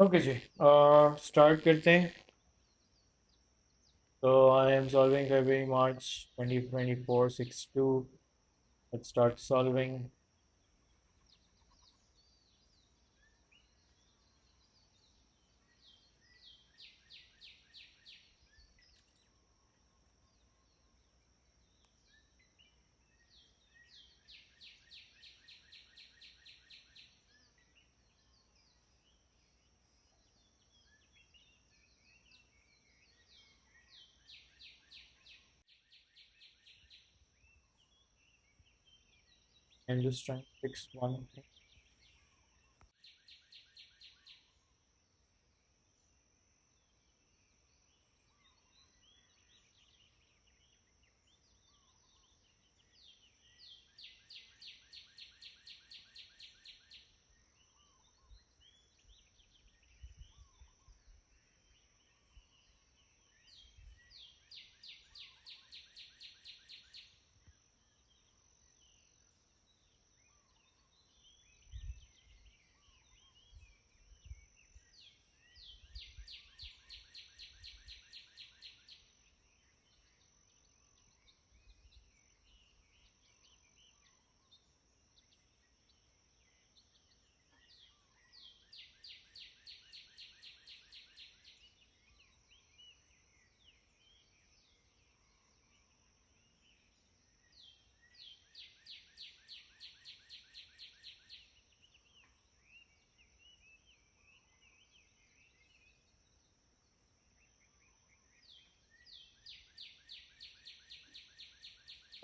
Okay जी start करते हैं। तो I am solving February March 2024 6-2। Let's start solving. I'm just trying to fix one thing.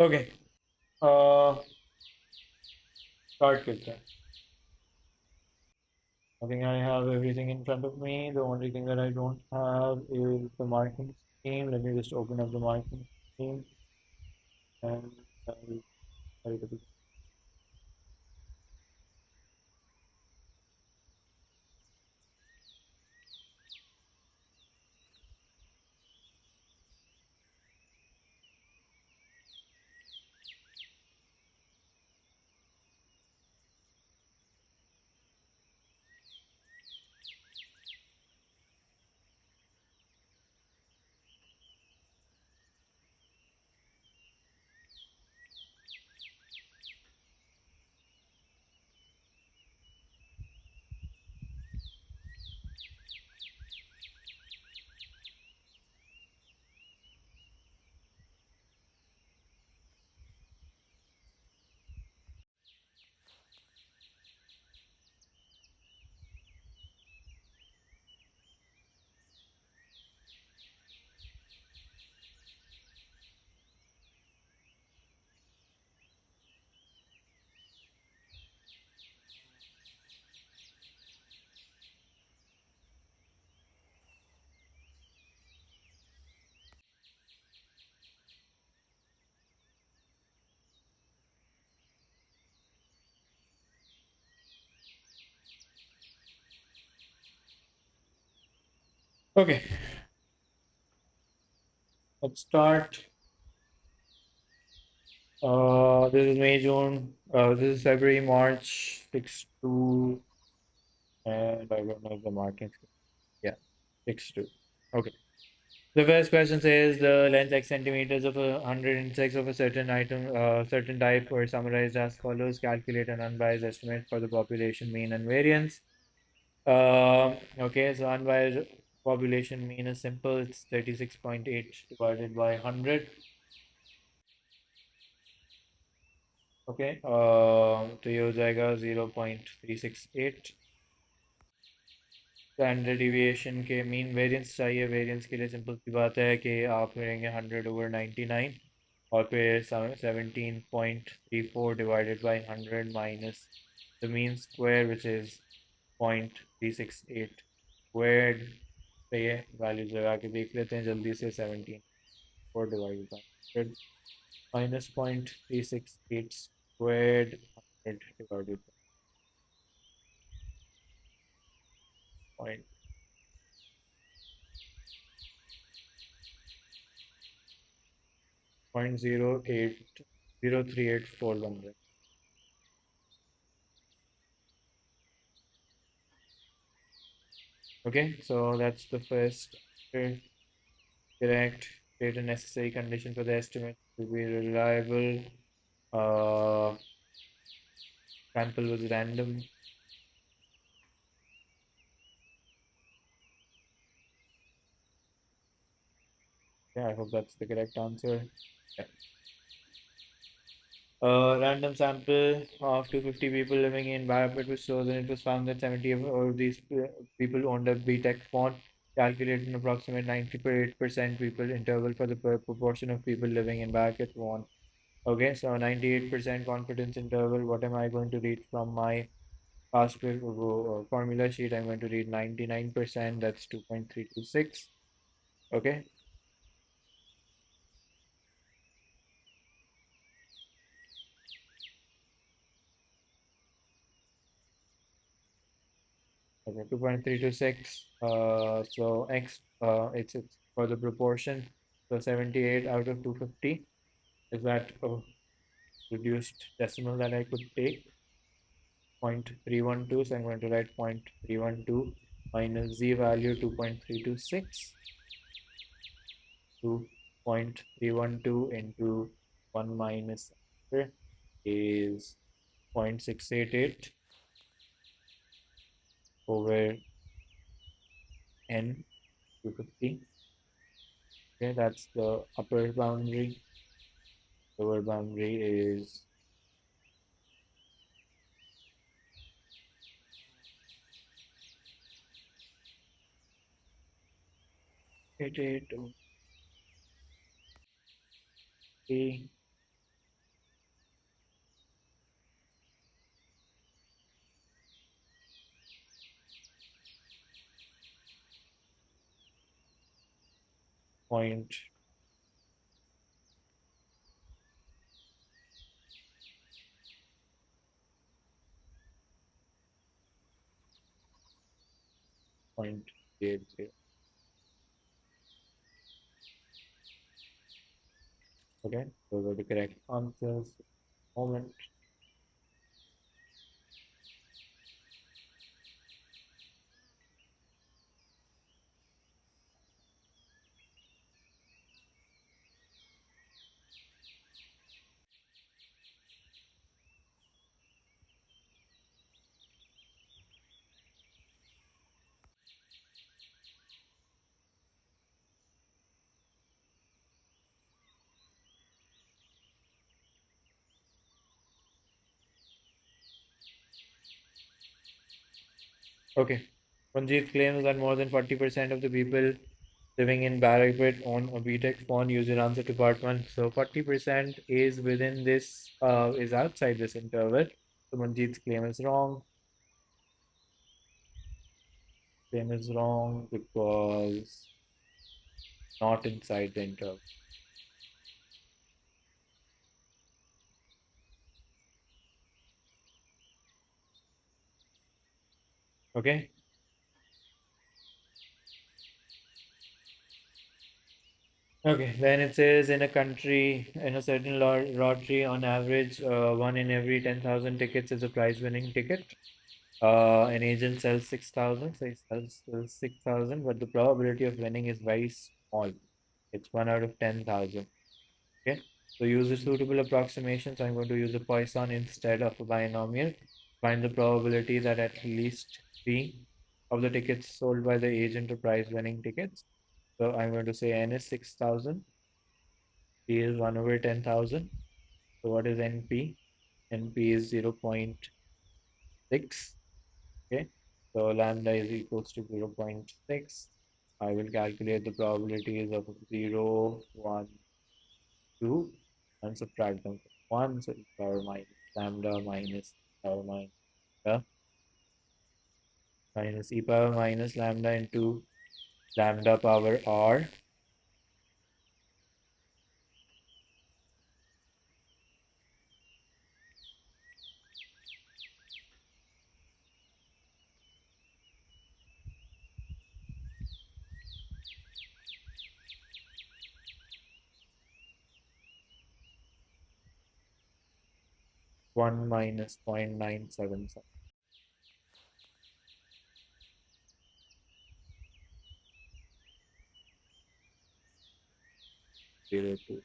Okay, start करते हैं। I think I have everything in front of me. The only thing that I don't have is the marking scheme. Let me just open up the marking scheme and I'll try to be. Okay, let's start. This is May, June. This is February, March 6-2, and I don't know if the markings. Yeah, 6-2. Okay. The first question says the length x centimeters of 106 of a certain item, certain type, were summarized as follows. Calculate an unbiased estimate for the population mean and variance. Okay, so unbiased population mean is simple. It's 36.8 divided by 100. Okay, तो ये हो जाएगा 0.368। Standard deviation के mean variance चाहिए। Variance के लिए simple सी बात है कि आप करेंगे 100/99 और फिर 17.34 divided by 100 minus the mean square which is 0.368 squared. तो ये वैल्यूज लगा के देख लेते हैं जल्दी से। 17.4 divided by 100 minus 0.368 squared 100 divided by 0.0803841। Okay, so that's the first answer. Correct. Create a necessary condition for the estimate to be reliable. Uh, Sample was random. Yeah, I hope that's the correct answer. Yeah. Random sample of 250 people living in Biopet was chosen. It was found that 70 of these people owned a BTech font, calculated an approximate 98% people interval for the proportion of people living in Biopet font. Okay, so 98% confidence interval. What am I going to read from my past formula sheet? I'm going to read 99%. That's 2.326. Okay. Okay, 2.326. So X, it's for the proportion. So 78 out of 250. Is that a reduced decimal that I could take? 0.312. So I'm going to write 0.312 minus Z value 2.326 to 0.312 into 1 minus is 0.688 over N 250. Okay, that's the upper boundary. Lower boundary is 88 over 3 point point 80. Okay, those are the correct answers. Moment. Okay. Ranjit claims that more than 40% of the people living in Barrackwit own a BTech phone. User answer to part one. So 40% is within this, is outside this interval. So Manjeet's claim is wrong. Claim is wrong because not inside the interval. Okay. Okay, then it says in a country, in a certain lottery, on average, one in every 10,000 tickets is a prize-winning ticket. An agent sells 6,000, so he sells 6,000, but the probability of winning is very small. It's 1 out of 10,000. Okay, so use a suitable approximation. So I'm going to use a Poisson instead of a binomial. Find the probability that at least three of the tickets sold by the agent are prize-winning tickets. So I'm going to say N is 6,000. P is 1 over 10,000. So what is NP? NP is 0.6. Okay. So lambda is equals to 0.6. I will calculate the probabilities of 0, 1, 2 and subtract them from 1. So e power minus lambda minus e power minus lambda minus e power minus lambda into lambda power r 1 minus 0.977. 0.02.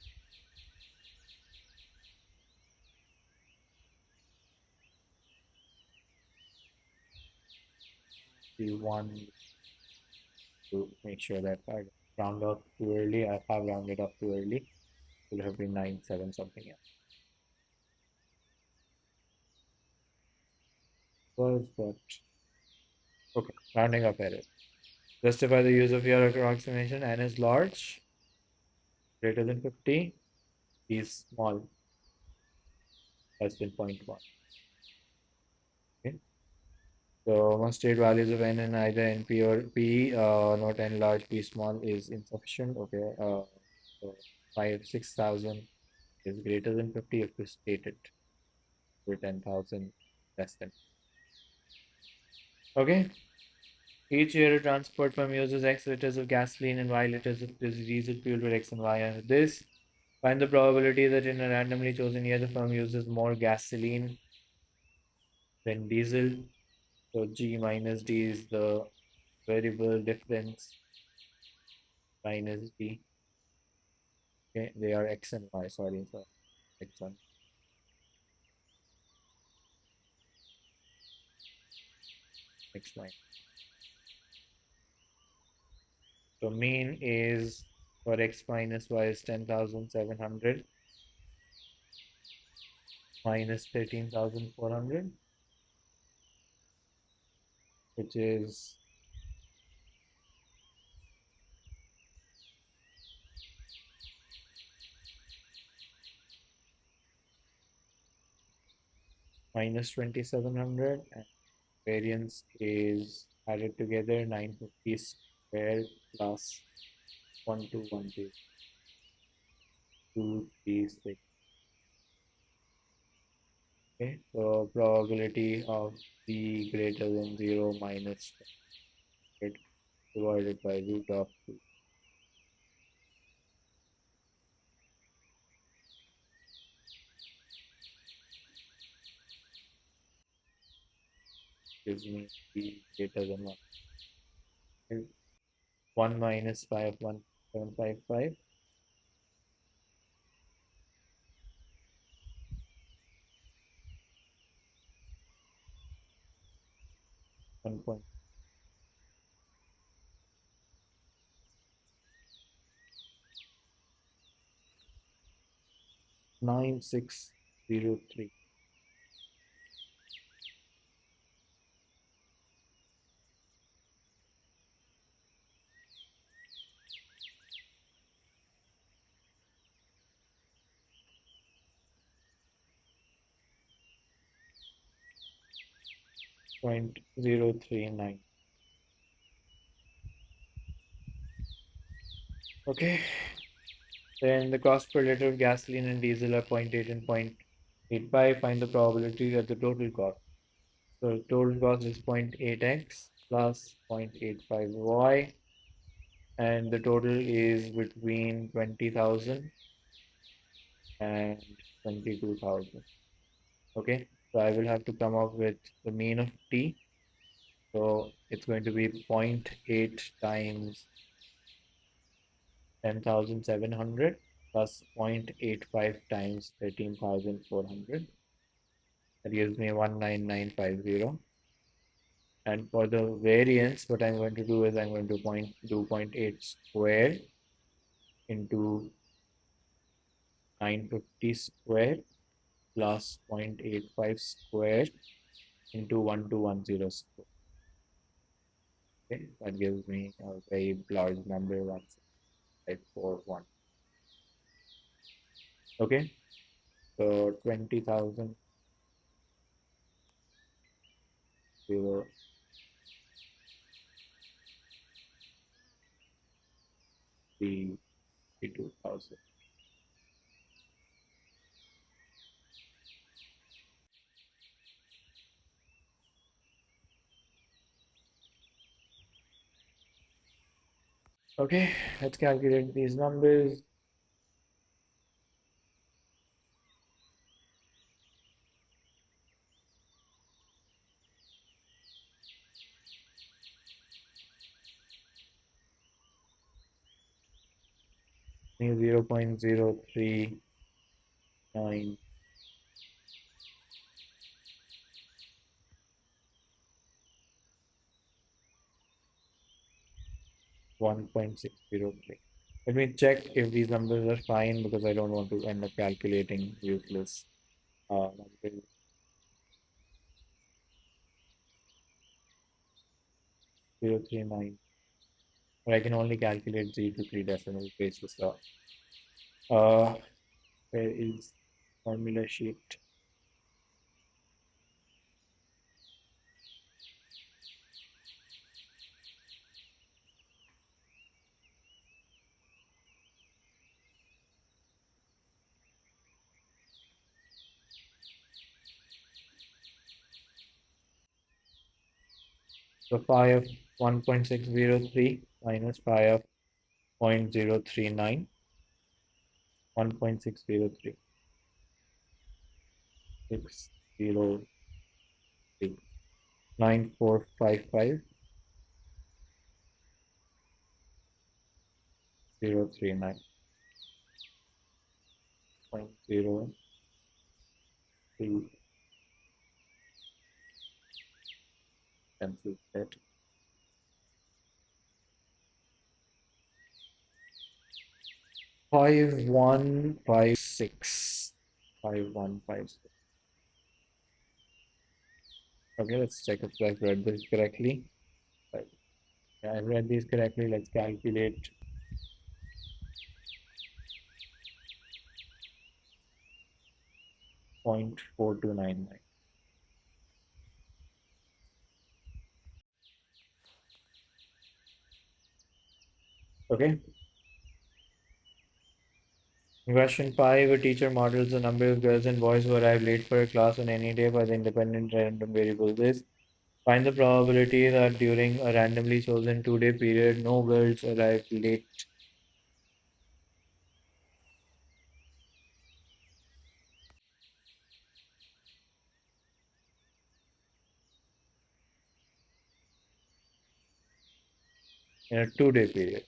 We want to make sure that I round up too early. I have rounded up too early. It would have been 9.7 something else. Was that okay? Rounding up error. Justify the use of your approximation. N is large, greater than 50. B is small, less than 0.1. Okay. So must state values of n in either NP or P, not n large, P small is insufficient. Okay. So 6,000 is greater than 50 if you state it for 10,000 less than. Okay. Each year transport firm uses X liters of gasoline and Y liters of diesel fuel for X and Y. And this, find the probability that in a randomly chosen year the firm uses more gasoline than diesel. So G minus D is the variable difference minus D. Okay, they are X and Y. Sorry, so X1, X9. So mean is for X minus Y is 10,700 minus 13,400, which is minus 2,700, and variance is added together 950 squared plus 1212 236. Okay, so probability of b greater than 0 minus 100 divided by root of 2 gives me b greater than 1. 1 minus 5, 1,755, 1.9603. Point 039. Okay, then the cost per liter of gasoline and diesel are 0.8 and 0.85. Find the probability at the total cost. So total cost is 0.8x plus 0.85y, and the total is between 20,000 and 22,000. Okay, so I will have to come up with the mean of t. So it's going to be 0.8 times 10,700 plus 0.85 times 13,400. That gives me 19950. And for the variance, what I'm going to do is I'm going to do 0.8 squared into 950 squared plus 0.85 squared into 1210 squared. Okay, that gives me a very large number, 16541. Okay, so 20,000 0 32,000. Okay, let's calculate these numbers. 0.039 1.603. Let me check if these numbers are fine because I don't want to end up calculating useless numbers. 0.039. But I can only calculate 0 to 3 decimal places. So, uh, where is formula sheet? So pi of 1.603 minus pi of 0.039, 1.603, 603, 9455, 039, 0.03, cancel that. 5156. 5156. Okay, let's check if I've read this correctly. Right. Yeah, I've read these correctly. Let's calculate 0.4299. Okay. Question 5. A teacher models the number of girls and boys who arrive late for a class on any day by the independent random variable this. Find the probability that during a randomly chosen 2-day period, no girls arrive late in a 2-day period.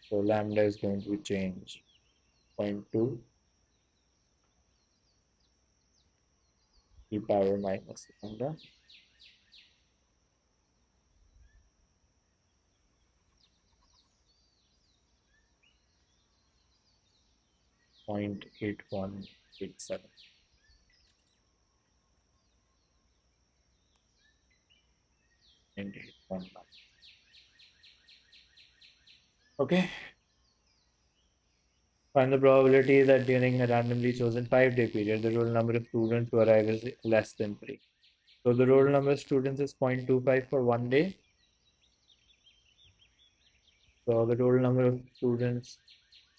So lambda is going to change. Zero point 0.2 e power minus lambda 0.8187 and 819. Okay. Find the probability that during a randomly chosen 5-day period, the total number of students who arrive is less than 3. So the total number of students is 0.25 for one day. So the total number of students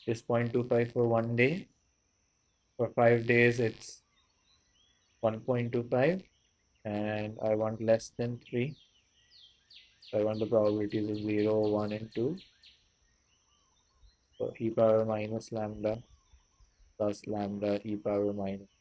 is 0.25 for one day. For 5 days, it's 1.25. And I want less than 3. So I want the probabilities of 0, 1, and 2. So e power minus lambda plus lambda e power minus